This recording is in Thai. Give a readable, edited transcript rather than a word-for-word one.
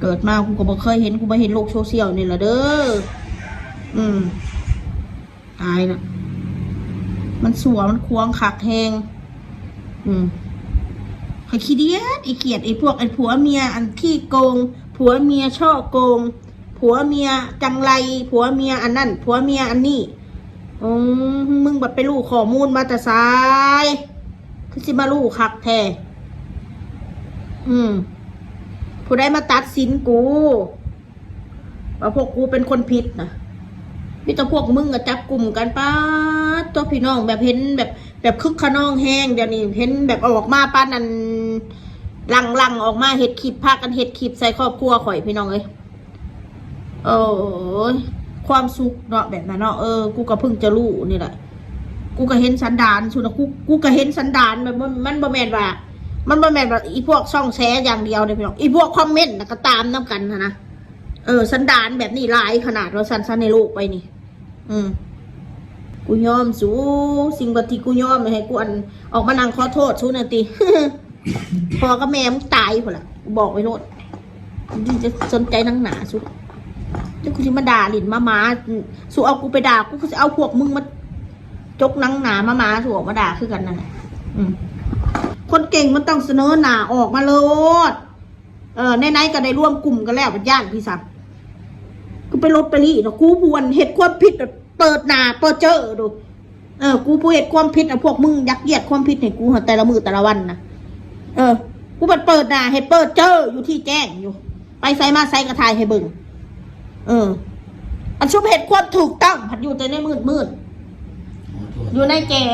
เกิดมากูก็บ่เคยเห็นกูบ่เห็นโลกโซเชียลนี่แหละเด้อตายนะมันสัวมันควงขักแหงใครขี้เดียดไอ้เกียดไอ้พวกไอ้ผัวเมียอันขี้โกงผัวเมียช่อโกงผัวเมียจังไรผัวเมียอันนั่นผัวเมียอันนี้มึงบัดไปรู้ข้อมูลมาแต่สายคือสิมารู้คักแท้ผู้ใดมาตัดสินกูว่าพวกกูเป็นคนผิดนะมีแต่พวกมึงอะจับกลุ่มกันป้าตัวพี่น้องแบบเห็นแบบคึกขนองแห้งเดี๋ยวนี้เห็นแบบออกมาป้านั่นลังออกมาเห็ดขีบพากันเห็ดขีบใส่ครอบครัวข่อยพี่น้องเลยความสุขเนาะแบบนั้นเนาะกูก็เพิ่งจะรู้นี่แหละกูก็เห็นสันดานสุดกูก็เห็นสันดานแบบมันบ่แม่นว่ามันบ่แม่นว่าอีพวกช่องแชร์อย่างเดียวเลยพี่น้องอีพวกคอมเมนต์ก็ตามน้ำกันนะสันดานแบบนี้หลายขนาดเราสั้นในโลกไปนี่กูยอมสู้สิ่งบัติกูยอมให้กูออกมานั่งขอโทษสู้นาทีพอกับแม่มึงตายพอละกูบอกไว้โลดจะสนใจนังหนาสู้จะกูจะมาด่าหลินมาสู้เอากูไปด่ากูจะเอาพวกมึงมาจกนังหนามาสู้ออกมาด่าคือกันนั่นแหละคนเก่งมันต้องเสนอหนาออกมาโลดในก็ได้ร่วมกลุ่มกันแล้วเป็นญาติพี่สักกูไปลดไปรีเนาะกูพวนเหตุความผิดเปิดหน้าเปิดเจอดูกูผู้เหตุความผิดพวกมึงยักเยียดความผิดให้กูแต่ละมือแต่ละวันนะกูเปิดหน้าให้เปิดเจออยู่ที่แจ้งอยู่ไปใส่มาใส่กระทายให้เบิ่งอันชุบเหตุความถูกต้องผัดอยู่แต่ในมืดอยู่ในแก่